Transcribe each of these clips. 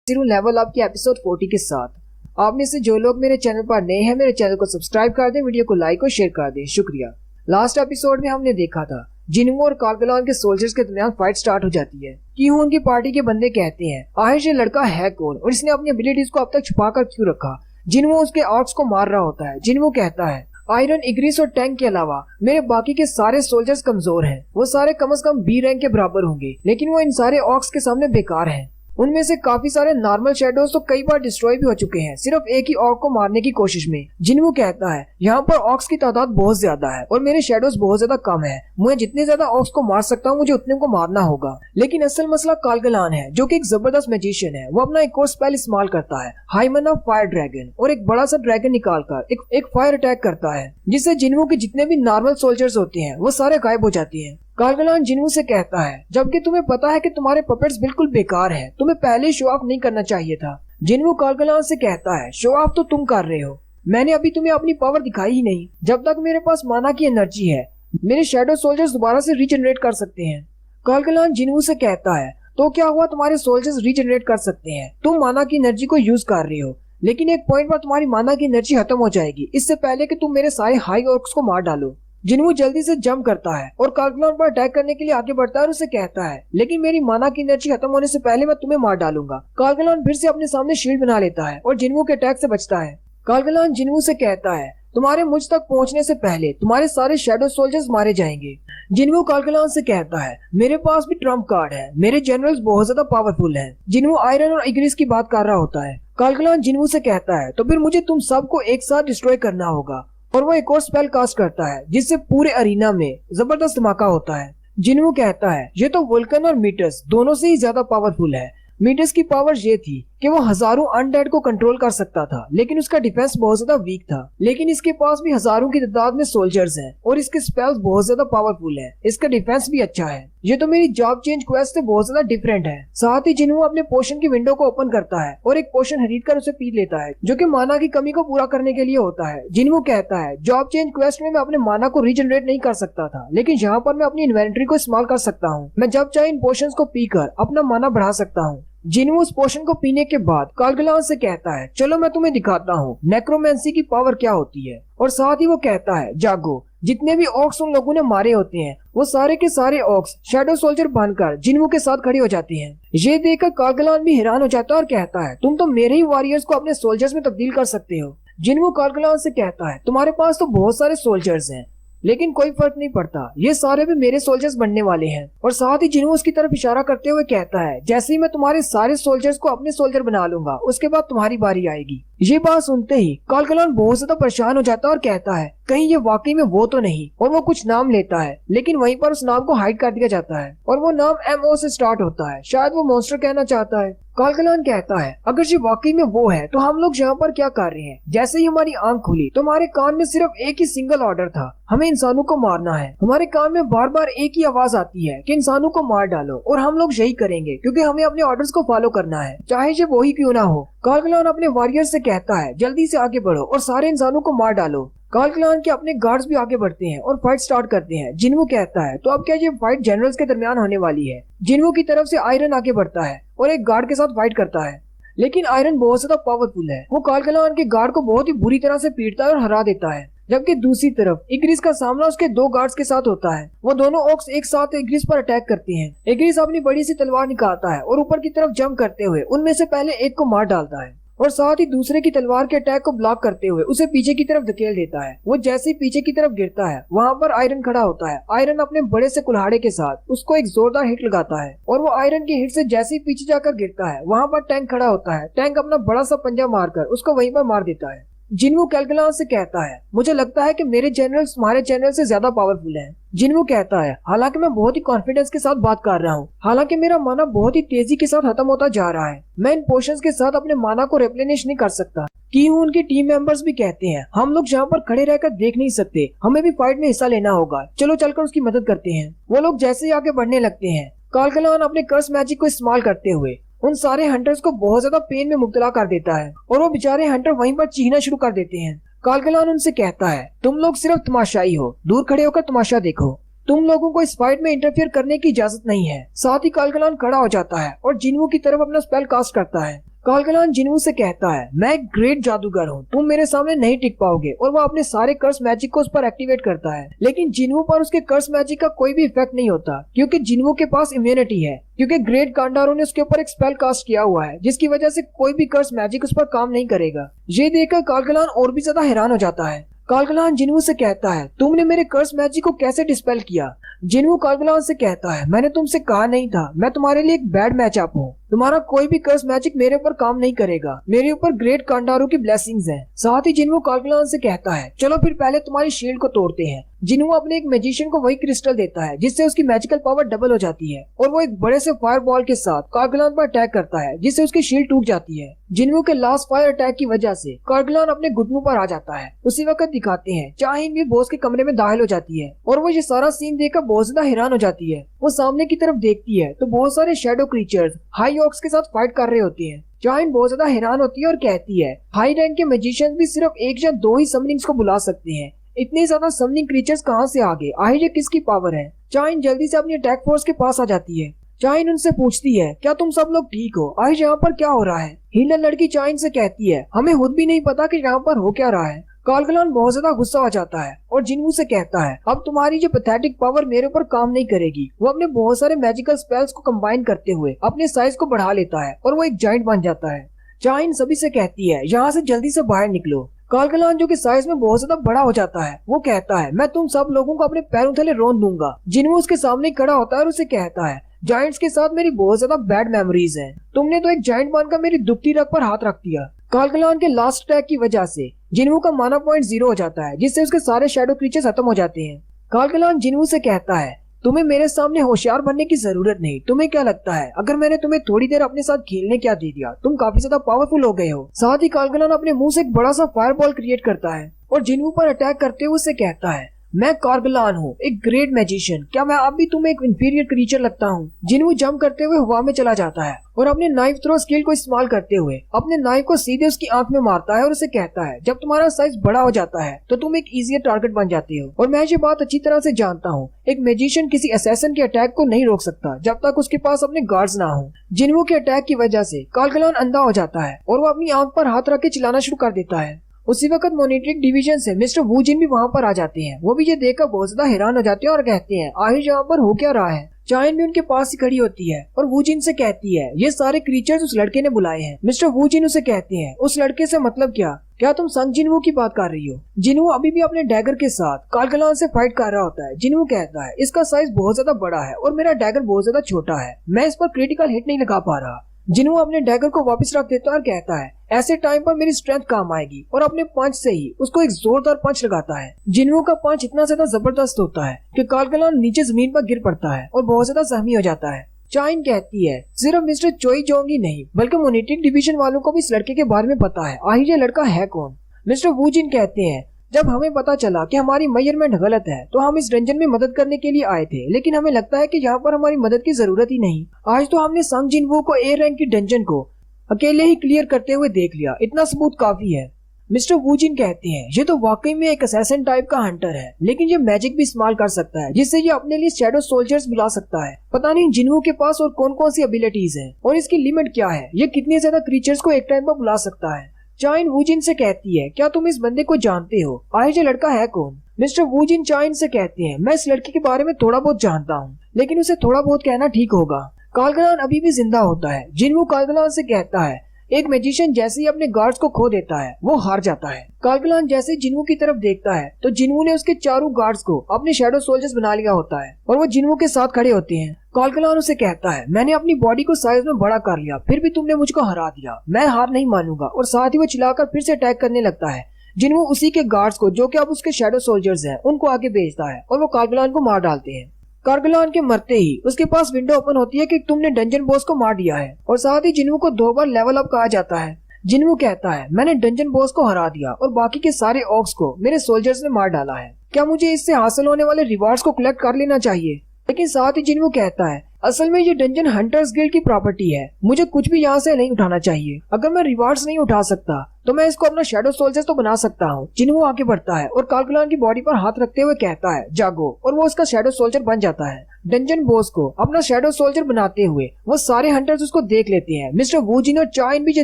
Zero level up के episode 40 के साथ। आप में से जो लोग मेरे चैनल पर नए हैं, मेरे चैनल को सब्सक्राइब कर दें, वीडियो को लाइक और शेयर कर दें, शुक्रिया। लास्ट एपिसोड में हमने देखा था जिन्हों और कालगलान के सोल्जर्स के दरमियान फाइट स्टार्ट हो जाती है कि उनकी पार्टी के बंदे कहते हैं आखिर ये लड़का है कौन और इसने अपनी एबिलिटीज को अब तक छुपा कर क्यों रखा। जिन्हों उसके ऑर्क्स को मार रहा होता है। जिन्हों कहता है आयरन, इग्रिस और टैंक के अलावा मेरे बाकी के सारे सोल्जर्स कमजोर हैं। वो सारे कम से कम बी रैंक के बराबर होंगे, लेकिन वो इन सारे ऑर्क्स के सामने बेकार हैं। उनमें से काफी सारे नॉर्मल शैडोज तो कई बार डिस्ट्रॉय भी हो चुके हैं सिर्फ एक ही ऑर्क को मारने की कोशिश में। जिन्हों कहता है यहाँ पर ऑर्क्स की तादाद बहुत ज्यादा है और मेरे शैडोज बहुत ज्यादा कम है। मैं जितने ज्यादा ऑर्क्स को मार सकता हूँ मुझे उतने को मारना होगा। लेकिन असल मसला कालगलान है जो कि एक जबरदस्त मैजिशियन है। वो अपना एक और स्पेल इस्तेमाल करता है, हाइमन ऑफ फायर ड्रैगन, और एक बड़ा सा ड्रैगन निकालकर एक फायर अटैक करता है जिससे जिन्हों के जितने भी नॉर्मल सोल्जर्स होते हैं वो सारे गायब हो जाती हैं। कालगलान जिन्हों से कहता है जबकि तुम्हें पता है कि तुम्हारे पपेट्स बिल्कुल बेकार हैं, तुम्हें पहले शो ऑफ नहीं करना चाहिए था। जिन्हों कालगलान से कहता है शो ऑफ तो तुम कर रहे हो, मैंने अभी तुम्हें अपनी पावर दिखाई ही नहीं। जब तक मेरे पास माना की एनर्जी है मेरे शैडो सोल्जर्स दोबारा से रीजनरेट कर सकते हैं। कालगलान जिन्हों से कहता है तो क्या हुआ, तुम्हारे सोल्जर्स रीजनरेट कर सकते हैं, तुम माना की एनर्जी को यूज कर रहे हो, लेकिन एक पॉइंट पर तुम्हारी माना की एनर्जी खत्म हो जाएगी इससे पहले कि तुम मेरे सारे हाई ऑर्क्स को मार डालो। जिन्हों जल्दी से जंप करता है और कालगलान पर अटैक करने के लिए आगे बढ़ता है और उसे कहता है लेकिन मेरी माना की एनर्जी खत्म होने से पहले मैं तुम्हें मार डालूंगा। कालगलान फिर से अपने सामने शील्ड बना लेता है और जिन्हों के अटैक से बचता है। कालगलान जिन्हों से कहता है तुम्हारे मुझ तक पहुंचने से पहले तुम्हारे सारे शैडो सोल्जर्स मारे जाएंगे। जिन्हों कालगलान से कहता है मेरे पास भी ट्रम्प कार्ड है, मेरे जनरल्स बहुत ज्यादा पावरफुल हैं। जिन्हों आयरन और इग्रिस की बात कर रहा होता है। कालगलान जिन्हों से कहता है तो फिर मुझे तुम सबको एक साथ डिस्ट्रॉय करना होगा, और वो एक और स्पेल कास्ट करता है जिससे पूरे अरीना में जबरदस्त धमाका होता है। जिन्हों कहता है ये तो वुल्कन और मीटस दोनों से ही ज्यादा पावरफुल है। मीटस की पावर ये थी कि वो हजारों अनडेड को कंट्रोल कर सकता था, लेकिन उसका डिफेंस बहुत ज्यादा वीक था। लेकिन इसके पास भी हजारों की तादाद में सोल्जर्स हैं और इसके स्पेल्स बहुत ज्यादा पावरफुल है, इसका डिफेंस भी अच्छा है। ये तो मेरी जॉब चेंज क्वेस्ट से बहुत ज्यादा डिफरेंट है। साथ ही जिन्हों अपने पोशन की विंडो को ओपन करता है और एक पोशन खरीद कर उसे पी लेता है जो कि माना की कमी को पूरा करने के लिए होता है। जिन्हों कहता है जॉब चेंज क्वेस्ट में मैं अपने माना को रीजनरेट नहीं कर सकता था, लेकिन यहाँ पर मैं अपनी इन्वेंट्री को इस्तेमाल कर सकता हूँ। मैं जब चाहे इन पोशंस को पीकर अपना माना बढ़ा सकता हूँ। जिन्हों उस पोशन को पीने के बाद कालगलान से कहता है चलो मैं तुम्हें दिखाता हूँ नेक्रोमेंसी की पावर क्या होती है, और साथ ही वो कहता है जागो। जितने भी ऑक्स उन लोगों ने मारे होते हैं वो सारे के सारे ऑक्स शैडो सोल्जर बनकर जिन्हों के साथ खड़े हो जाते हैं। ये देखकर कालगलान भी हैरान हो जाता है और कहता है तुम तो मेरे ही वॉरियर्स को अपने सोल्जर्स में तब्दील कर सकते हो। जिन्हों कालगलान से कहता है तुम्हारे पास तो बहुत सारे सोल्जर्स हैं, लेकिन कोई फर्क नहीं पड़ता, ये सारे भी मेरे सोल्जर्स बनने वाले हैं। और साथ ही जिन्हों उसकी तरफ इशारा करते हुए कहता है जैसे ही मैं तुम्हारे सारे सोल्जर्स को अपने सोल्जर बना लूंगा उसके बाद तुम्हारी बारी आएगी। ये बात सुनते ही कालगलान बहुत ज्यादा परेशान हो जाता है और कहता है कहीं ये वाकई में वो तो नहीं, और वो कुछ नाम लेता है लेकिन वहीं पर उस नाम को हाइड कर दिया जाता है और वो नाम MO से स्टार्ट होता है। शायद वो मॉन्स्टर कहना चाहता है। कालगलान कहता है अगर ये वाकई में वो है तो हम लोग यहाँ पर क्या कर रहे हैं। जैसे ही हमारी आंख खुली तो हमारे कान में सिर्फ एक ही सिंगल ऑर्डर था, हमें इंसानों को मारना है। हमारे कान में बार बार एक ही आवाज आती है कि इंसानों को मार डालो, और हम लोग यही करेंगे क्योंकि हमें अपने ऑर्डर्स को फॉलो करना है चाहे ये वही क्यों ना हो। कालगलान अपने वॉरियर से कहता है जल्दी से आगे बढ़ो और सारे इंसानों को मार डालो। कालगलान के अपने गार्ड्स भी आगे बढ़ते हैं और फाइट स्टार्ट करते हैं। जिन्हों कहता है तो अब क्या ये फाइट जनरल्स के दरमियान होने वाली है। जिन्हों की तरफ से आयरन आगे बढ़ता है और एक गार्ड के साथ फाइट करता है, लेकिन आयरन बहुत ज्यादा पावरफुल है। वो कालगलान के गार्ड को बहुत ही बुरी तरह से पीटता है और हरा देता है। जबकि दूसरी तरफ इग्रिस का सामना उसके दो गार्ड्स के साथ होता है। वो दोनों ऑक्स एक साथ इग्रिस पर अटैक करते हैं। इग्रिस अपनी बड़ी सी तलवार निकालता है और ऊपर की तरफ जंप करते हुए उनमें से पहले एक को मार डालता है और साथ ही दूसरे की तलवार के अटैक को ब्लॉक करते हुए उसे पीछे की तरफ धकेल देता है। वो जैसे ही पीछे की तरफ गिरता है वहाँ पर आयरन खड़ा होता है। आयरन अपने बड़े से कुल्हाड़े के साथ उसको एक जोरदार हिट लगाता है और वो आयरन की हिट से जैसे ही पीछे जाकर गिरता है वहाँ पर टैंक खड़ा होता है। टैंक अपना बड़ा सा पंजा मारकर उसको वहीं पर मार देता है। जिन्हों कालगलान से कहता है मुझे लगता है कि मेरे जनरल्स तुम्हारे जनरल से ज्यादा पावरफुल हैं। जिन्हों कहता है हालांकि मैं बहुत ही कॉन्फिडेंस के साथ बात कर रहा हूँ, हालांकि मेरा माना बहुत ही तेजी के साथ खत्म होता जा रहा है, मैं इन पोशंस के साथ अपने माना को रिप्लेनिश नहीं कर सकता। कि उनके टीम मेंबर्स भी कहते हैं हम लोग यहाँ पर खड़े रहकर देख नहीं सकते, हमें भी फाइट में हिस्सा लेना होगा, चलो चलकर उसकी मदद करते हैं। वो लोग जैसे ही आगे बढ़ने लगते हैं कालगलान अपने कर्स मैजिक को इस्तेमाल करते हुए उन सारे हंटर्स को बहुत ज्यादा पेन में मुब्तला कर देता है और वो बेचारे हंटर वहीं पर चीखना शुरू कर देते हैं। कालगलान उनसे कहता है तुम लोग सिर्फ तमाशाई हो, दूर खड़े होकर तमाशा देखो, तुम लोगों को इस फाइट में इंटरफेयर करने की इजाजत नहीं है। साथ ही कालगलान खड़ा हो जाता है और जिन्हों की तरफ अपना स्पेल कास्ट करता है। कालगलान जिन्वू से कहता है, मैं एक ग्रेट जादूगर हूँ, तुम मेरे सामने नहीं टिक पाओगे, और वो अपने सारे कर्स मैजिक को उस पर एक्टिवेट करता है। लेकिन जिन्वू पर उसके कर्स मैजिक का कोई भी इफेक्ट नहीं होता, क्योंकि जिन्वू के पास इम्यूनिटी है, क्योंकि ग्रेट कांडारो ने उसके ऊपर एक स्पेल कास्ट किया हुआ है, जिसकी वजह से कोई भी कर्स मैजिक उस पर काम नहीं करेगा। ये देखकर कालगलान और भी ज्यादा हैरान हो जाता है। कालगलान जिन्वू से कहता है, तुमने मेरे कर्स मैजिक को कैसे डिस्पेल किया? जिन्वू कालगलान से कहता है, मैंने तुमसे कहा नहीं था, मैं तुम्हारे लिए एक बैड मैचअप हूँ, तुम्हारा कोई भी कर्स मैजिक मेरे ऊपर काम नहीं करेगा, मेरे ऊपर ग्रेट कांडारो की ब्लेसिंग्स हैं। साथ ही जिन्वू कालगलान से कहता है, चलो फिर पहले तुम्हारी शील्ड को तोड़ते हैं। जिन्वू अपने एक मैजिशियन को वही क्रिस्टल देता है, जिससे उसकी मैजिकल पावर डबल हो जाती है, और वो एक बड़े से फायर बॉल के साथ कालगलान पर अटैक करता है, जिससे उसकी शील्ड टूट जाती है। जिन्वू के लास्ट फायर अटैक की वजह से कालगलान अपने घुटनों पर आ जाता है। उसी वक्त दिखाते हैं चाहिन भी बॉस के कमरे में दाखिल हो जाती है, और वो ये सारा सीन देखकर बहुत ज्यादा हैरान हो जाती है। वो सामने की तरफ देखती है तो बहुत सारे शैडो क्रीचर्स हाई ऑक्स के साथ फाइट कर रहे होते हैं। चाहिन बहुत ज्यादा हैरान होती है और कहती है, हाई रैंक के मैजिशियंस भी सिर्फ एक या दो ही समनिंग्स को बुला सकते हैं, इतने ज्यादा समनिंग क्रीचर्स कहाँ से आ गए? आखिर ये किसकी पावर है? चाहिन जल्दी से अपनी अटैक फोर्स के पास आ जाती है। चाहिन उनसे पूछती है, क्या तुम सब लोग ठीक हो? आखिर यहाँ पर क्या हो रहा है? हीलर लड़की चाहिन से कहती है, हमें खुद भी नहीं पता कि यहाँ पर हो क्या रहा है। कालगलान बहुत ज्यादा गुस्सा हो जाता है और जिन्वू से कहता है, अब तुम्हारी जो पैथेटिक पावर मेरे ऊपर काम नहीं करेगी। वो अपने बहुत सारे मैजिकल स्पेल्स को कंबाइन करते हुए अपने साइज को बढ़ा लेता है और वो एक जाइंट बन जाता है। चाहिन सभी से कहती है, यहाँ से जल्दी से बाहर निकलो। कालगलान जो कि साइज में बहुत ज्यादा बड़ा हो जाता है, वो कहता है, मैं तुम सब लोगों को अपने पैरों तले रोन दूंगा। जिन्वू उसके सामने खड़ा होता है और उसे कहता है, जाइंट्स के साथ मेरी बहुत ज्यादा बैड मेमोरीज हैं। तुमने तो एक जाइंट बनकर मेरी दुखती रग पर हाथ रख दिया। कालगलान के लास्ट अटैक की वजह से जिन्वू का माना पॉइंट 0 हो जाता है, जिससे उसके सारे शैडो क्रीचर्स खत्म हो जाते हैं। कालगलान जिन्वू से कहता है, तुम्हें मेरे सामने होशियार बनने की जरूरत नहीं। तुम्हें क्या लगता है अगर मैंने तुम्हें थोड़ी देर अपने साथ खेलने क्या दे दिया? तुम काफी ज्यादा पावरफुल हो गए हो। साथ ही कालगलान अपने मुंह से एक बड़ा सा फायरबॉल क्रिएट करता है और जिन्वू पर अटैक करते हुए उसे कहता है, मैं कालगलान हूँ, एक ग्रेट मैजिशियन। क्या मैं अब भी तुम्हें एक इंफीरियर क्रीचर लगता हूँ? जिन्वू जंप करते हुए हवा में चला जाता है और अपने नाइफ थ्रो स्किल को इस्तेमाल करते हुए अपने नाइफ को सीधे उसकी आंख में मारता है और उसे कहता है, जब तुम्हारा साइज बड़ा हो जाता है तो तुम एक इजियर टारगेट बन जाते हो। और मैं ये बात अच्छी तरह से जानता हूँ, एक मैजिशियन किसी असैसिन के अटैक को नहीं रोक सकता जब तक उसके पास अपने गार्ड्स ना हो। जिन्वू के अटैक की वजह से कालगलान अंधा हो जाता है और वो अपनी आंख पर हाथ रख के चिल्लाना शुरू कर देता है। उसी वक्त मॉनिटरिंग डिवीजन से मिस्टर वू जिन भी वहाँ पर आ जाते हैं। वो भी ये देखकर बहुत ज्यादा हैरान हो जाते हैं और कहते हैं, आखिर यहाँ पर हो क्या रहा है? चाइन भी उनके पास ही खड़ी होती है और वू जिन से कहती है, ये सारे क्रीचर्स उस लड़के ने बुलाए हैं। मिस्टर वू जिन उसे कहते हैं, उस लड़के से मतलब क्या तुम संग जिन्वू की बात कर रही हो? जिन्वू अभी भी अपने डैगर के साथ कालगलान से फाइट कर रहा होता है। जिन्वू कहता है, इसका साइज बहुत ज्यादा बड़ा है और मेरा डैगर बहुत ज्यादा छोटा है, मैं इस पर क्रिटिकल हिट नहीं लगा पा रहा। जिन्वू अपने डैगर को वापस रख देता है और कहता है, ऐसे टाइम पर मेरी स्ट्रेंथ काम आएगी, और अपने पंच से ही उसको एक जोरदार पंच लगाता है। जिन्वू का पंच इतना ज्यादा जबरदस्त होता है कि कालगलान नीचे जमीन पर गिर पड़ता है और बहुत ज्यादा जख्मी हो जाता है। चाइन कहती है, सिर्फ मिस्टर चोई जोंग ही नहीं बल्कि मॉनिटरिंग डिवीजन वालों को भी इस लड़के के बारे में पता है। आखिर ये लड़का है कौन? मिस्टर वू जिन कहते हैं, जब हमें पता चला कि हमारी मेजरमेंट गलत है तो हम इस डंजन में मदद करने के लिए आए थे, लेकिन हमें लगता है कि यहाँ पर हमारी मदद की जरूरत ही नहीं। आज तो हमने संग जिन्वू को ए रैंक की डंजन को अकेले ही क्लियर करते हुए देख लिया, इतना सबूत काफी है। मिस्टर वू जिन कहते हैं, ये तो वाकई में एक असैसिन टाइप का हंटर है, लेकिन ये मैजिक भी इस्तेमाल कर सकता है, जिससे ये अपने लिए शैडो सोल्जर्स बुला सकता है। पता नहीं जिन्वू के पास और कौन कौन सी एबिलिटीज है और इसकी लिमिट क्या है, ये कितने ज्यादा क्रीचर्स को एक टाइम पर बुला सकता है। चाइन वू जिन से कहती है, क्या तुम इस बंदे को जानते हो? आखिर ये लड़का है कौन? मिस्टर वू जिन चाइन से कहते हैं, मैं इस लड़के के बारे में थोड़ा बहुत जानता हूँ, लेकिन उसे थोड़ा बहुत कहना ठीक होगा। कालगलान अभी भी जिंदा होता है। जिन्वू कालगलान से कहता है, एक मैजिशियन जैसे ही अपने गार्ड्स को खो देता है वो हार जाता है। कालगलान जैसे जिन्वू की तरफ देखता है तो जिन्वू ने उसके चारों गार्ड्स को अपने शैडो सोल्जर्स बना लिया होता है और वो जिन्वू के साथ खड़े होते हैं। कालगलान उसे कहता है, मैंने अपनी बॉडी को साइज में बड़ा कर लिया, फिर भी तुमने मुझको हरा दिया, मैं हार नहीं मानूंगा। और साथ ही वो चिल्लाकर फिर से अटैक करने लगता है। जिन्वू उसी के गार्ड्स को, जो कि अब उसके शैडो सोल्जर्स हैं, उनको आगे भेजता है और वो कालगलान को मार डालते हैं। कालगलान के मरते ही उसके पास विंडो ओपन होती है कि तुमने डंजन बॉस को मार दिया है, और साथ ही जिन्वू को 2 बार लेवल अप कहा जाता है। जिन्वू कहता है, मैंने डंजन बॉस को हरा दिया और बाकी के सारे ऑक्स को मेरे सोल्जर्स ने मार डाला है। क्या मुझे इससे हासिल होने वाले रिवार्ड्स को कलेक्ट कर लेना चाहिए? लेकिन साथ ही जिन्वू कहता है, असल में ये डंजन हंटर्स गिल्ड की प्रॉपर्टी है, मुझे कुछ भी यहाँ से नहीं उठाना चाहिए। अगर मैं रिवार्ड्स नहीं उठा सकता तो मैं इसको अपना शैडो सोल्जर्स तो बना सकता हूँ। जिन्वू आगे बढ़ता है और कालगलान की बॉडी पर हाथ रखते हुए कहता है, जागो, और वो उसका शैडो सोल्जर बन जाता है। डंजन बॉस को अपना शैडो सोल्जर बनाते हुए वो सारे हंटर्स उसको देख लेते हैं। मिस्टर वू जिन और चाइन भी जो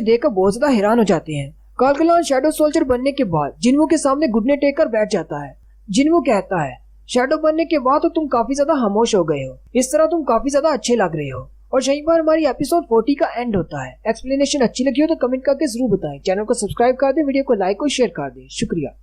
देखकर बहुत ज्यादा हैरान हो जाते हैं। कालकलान शैडो सोल्जर बनने के बाद जिनवू के सामने घुटने टेक कर बैठ जाता है। जिनवू कहता है, शैडो बनने के बाद तो तुम काफी ज्यादा खामोश हो गए हो, इस तरह तुम काफी ज्यादा अच्छे लग रहे हो। और यहीं पर हमारी एपिसोड 40 का एंड होता है। एक्सप्लेनेशन अच्छी लगी हो तो कमेंट करके जरूर बताएं। चैनल को सब्सक्राइब कर दें, वीडियो को लाइक और शेयर कर दें। शुक्रिया।